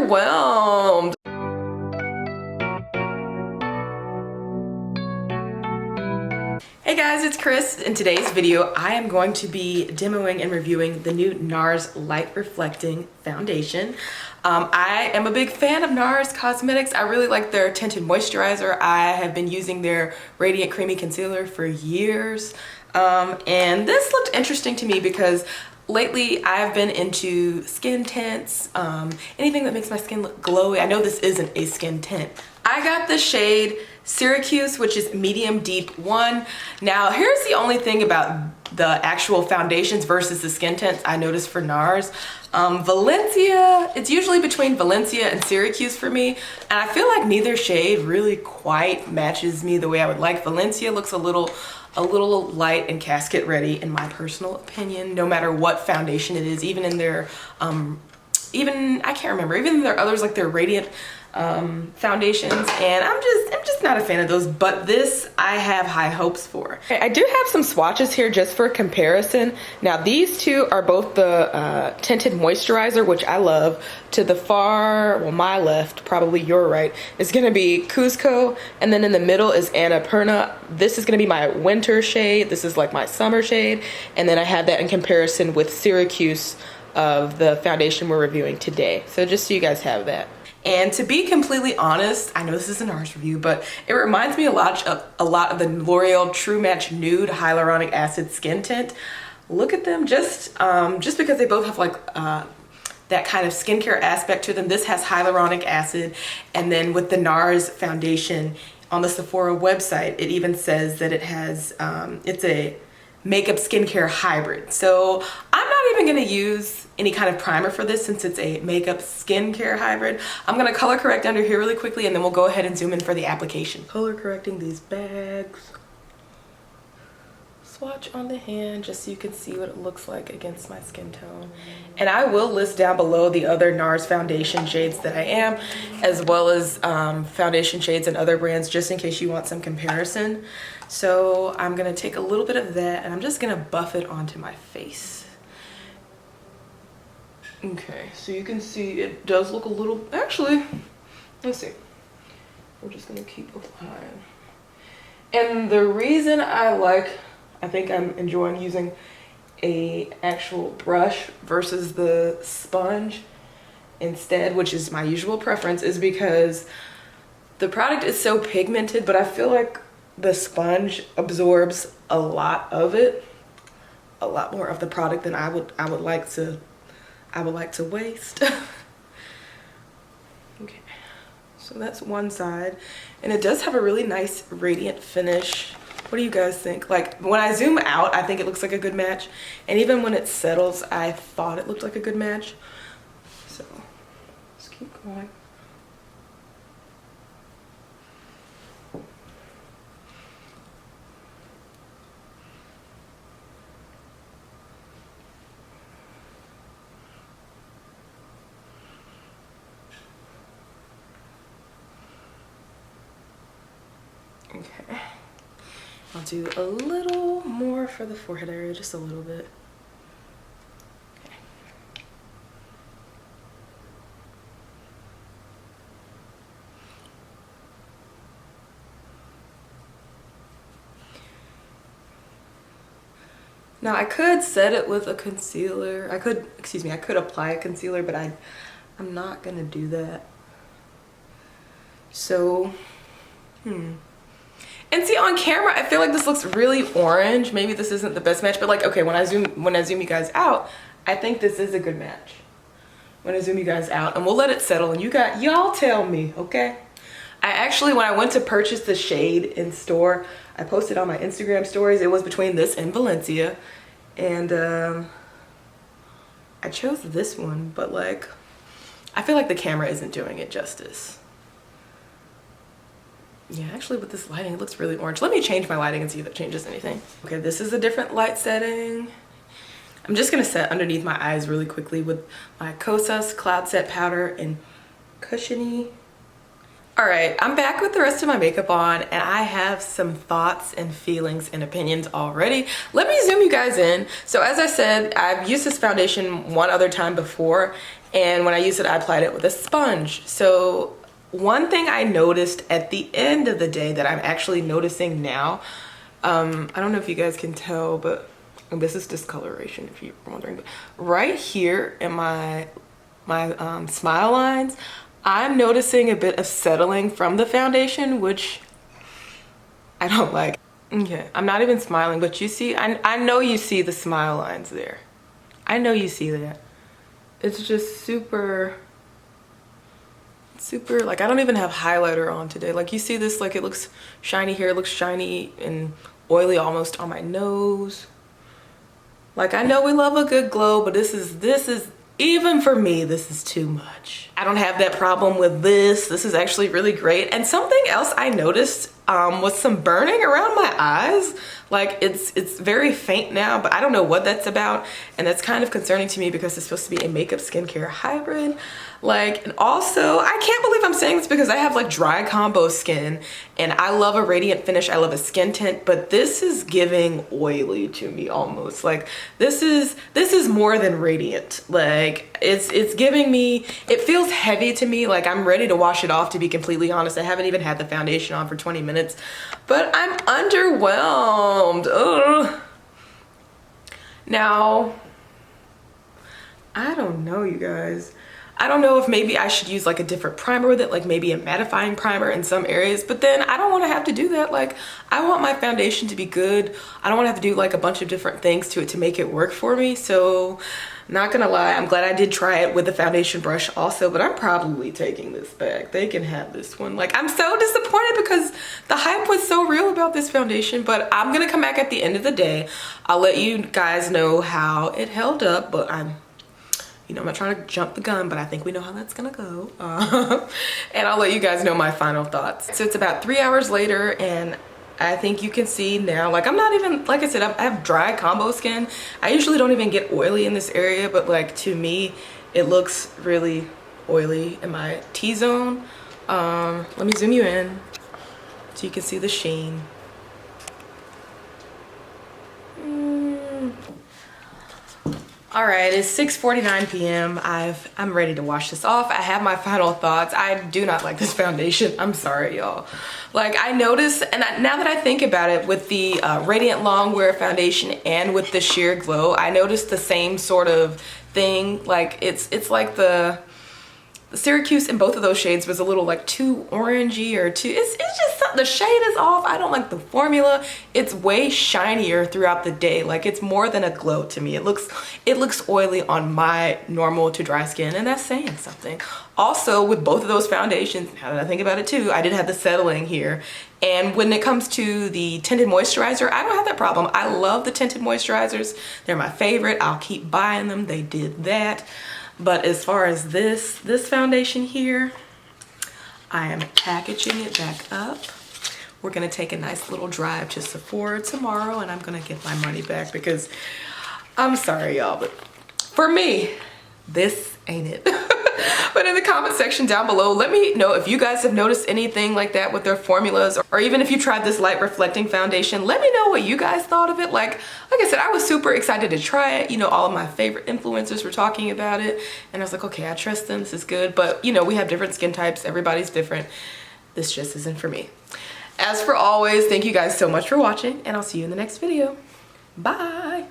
underwhelmed. Hey guys, it's Chris. In today's video, I am going to be demoing and reviewing the new NARS Light Reflecting Foundation. I am a big fan of NARS Cosmetics. I really like their Tinted Moisturizer. I have been using their Radiant Creamy Concealer for years. And this looked interesting to me because lately I've been into skin tints, anything that makes my skin look glowy. I know this isn't a skin tint. I got the shade Syracuse, which is medium deep 1. Now here's the only thing about the actual foundations versus the skin tints I noticed for NARS. Valencia, it's usually between Valencia and Syracuse for me, and I feel like neither shade really quite matches me the way I would like. Valencia looks a little light and casket ready in my personal opinion, no matter what foundation it is, even in their I can't remember, even in their others like their Radiant foundations, and I'm just not a fan of those, but this I have high hopes for. I do have some swatches here just for comparison. Now these two are both the Tinted Moisturizer, which I love. To the far, well, my left, probably your right, is gonna be Cuzco, and then in the middle is Annapurna. This is gonna be my winter shade, this is like my summer shade, and then I have that in comparison with Syracuse of the foundation we're reviewing today. So just so you guys have that. And to be completely honest, I know this is a NARS review, but it reminds me a lot of the L'Oreal True Match Nude Hyaluronic Acid Skin Tint. Look at them, just because they both have like that kind of skincare aspect to them. This has hyaluronic acid, and then with the NARS foundation on the Sephora website, it even says that it has, it's a makeup skincare hybrid. So I'm not even gonna use any kind of primer for this since it's a makeup skincare hybrid. I'm gonna color correct under here really quickly, and then we'll go ahead and zoom in for the application. Color correcting these bags. Swatch on the hand just so you can see what it looks like against my skin tone. And I will list down below the other NARS foundation shades that I am, as well as foundation shades and other brands, just in case you want some comparison. So I'm gonna take a little bit of that and I'm just gonna buff it onto my face. Okay, so you can see it does look a little, actually, let's see. We're just gonna keep applying. And the reason I think I'm enjoying using a actual brush versus the sponge instead, which is my usual preference, is because the product is so pigmented, but I feel like the sponge absorbs a lot of it, a lot more of the product than I would like to waste. Okay, so that's one side, and it does have a really nice radiant finish. What do you guys think? Like when I zoom out, I think it looks like a good match, and even when it settles, I thought it looked like a good match. So let's keep going. Okay, I'll do a little more for the forehead area, just a little bit. Okay. Now I could set it with a concealer. I could apply a concealer, but I'm not gonna do that. So, And see, on camera, I feel like this looks really orange. Maybe this isn't the best match, but like, okay, when I zoom you guys out, I think this is a good match. When I zoom you guys out, and we'll let it settle, and y'all tell me, okay? I actually, when I went to purchase the shade in store, I posted on my Instagram stories, it was between this and Valencia, and I chose this one, but like, I feel like the camera isn't doing it justice. Yeah, actually with this lighting, it looks really orange. Let me change my lighting and see if it changes anything. Okay, this is a different light setting. I'm just gonna set underneath my eyes really quickly with my Kosas Cloud Set Powder in Cushiony. All right, I'm back with the rest of my makeup on, and I have some thoughts and feelings and opinions already. Let me zoom you guys in. So as I said, I've used this foundation one other time before, And when I used it, I applied it with a sponge. So one thing I noticed at the end of the day that I'm actually noticing now, I don't know if you guys can tell, but this is discoloration if you're wondering, but right here in my smile lines, I'm noticing a bit of settling from the foundation, which I don't like. Okay, I'm not even smiling, but you see, I know you see the smile lines there. I know you see that. It's just super, like, I don't even have highlighter on today. Like, you see this, like, it looks shiny here, it looks shiny and oily almost on my nose. Like, I know we love a good glow, but this is even for me, this is too much. I don't have that problem with this. This is actually really great. And something else I noticed was some burning around my eyes. Like, it's very faint now, but I don't know what that's about. And that's kind of concerning to me because it's supposed to be a makeup skincare hybrid. Like, and also, I can't believe I'm saying this because I have like dry combo skin and I love a radiant finish. I love a skin tint, but this is giving oily to me almost. Like, this is more than radiant. Like, it's giving me, it feels heavy to me. Like, I'm ready to wash it off, to be completely honest. I haven't even had the foundation on for 20 minutes, but I'm underwhelmed. Ugh. Now, I don't know, you guys. I don't know if maybe I should use like a different primer with it, like maybe a mattifying primer in some areas, but then I don't want to have to do that. Like, I want my foundation to be good. I don't want to have to do like a bunch of different things to it to make it work for me. So, not gonna lie, I'm glad I did try it with the foundation brush also, but I'm probably taking this back. They can have this one. Like, I'm so disappointed because the hype was so real about this foundation, but I'm gonna come back at the end of the day. I'll let you guys know how it held up, but you know, I'm not trying to jump the gun, but I think we know how that's gonna go. And I'll let you guys know my final thoughts. So it's about 3 hours later, and I think you can see now, like, I'm not even, like I said, I have dry combo skin. I usually don't even get oily in this area, but like, to me, it looks really oily in my T-zone. Let me zoom you in so you can see the sheen. All right, it's 6:49 p.m. I'm ready to wash this off. I have my final thoughts. I do not like this foundation. I'm sorry, y'all. Like, I noticed, and now that I think about it, with the Radiant Longwear foundation and with the Sheer Glow, I noticed the same sort of thing. Like, it's like the Syracuse in both of those shades was a little like too orangey or too, it's just, the shade is off. I don't like the formula. It's way shinier throughout the day. Like, it's more than a glow to me. It looks oily on my normal to dry skin, and that's saying something. Also, with both of those foundations, now that I think about it too, I did have the settling here. And when it comes to the tinted moisturizer, I don't have that problem. I love the tinted moisturizers. They're my favorite. I'll keep buying them. They did that. But as far as this foundation here, I am packaging it back up. We're gonna take a nice little drive to Sephora tomorrow, and I'm gonna get my money back because I'm sorry, y'all, but for me, this ain't it. But in the comment section down below, let me know if you guys have noticed anything like that with their formulas, or even if you tried this light reflecting foundation. Let me know what you guys thought of it. Like I said, I was super excited to try it. You know, all of my favorite influencers were talking about it, and I was like, okay, I trust them, this is good. But you know, we have different skin types, everybody's different. This just isn't for me. As for always, thank you guys so much for watching, and I'll see you in the next video. Bye.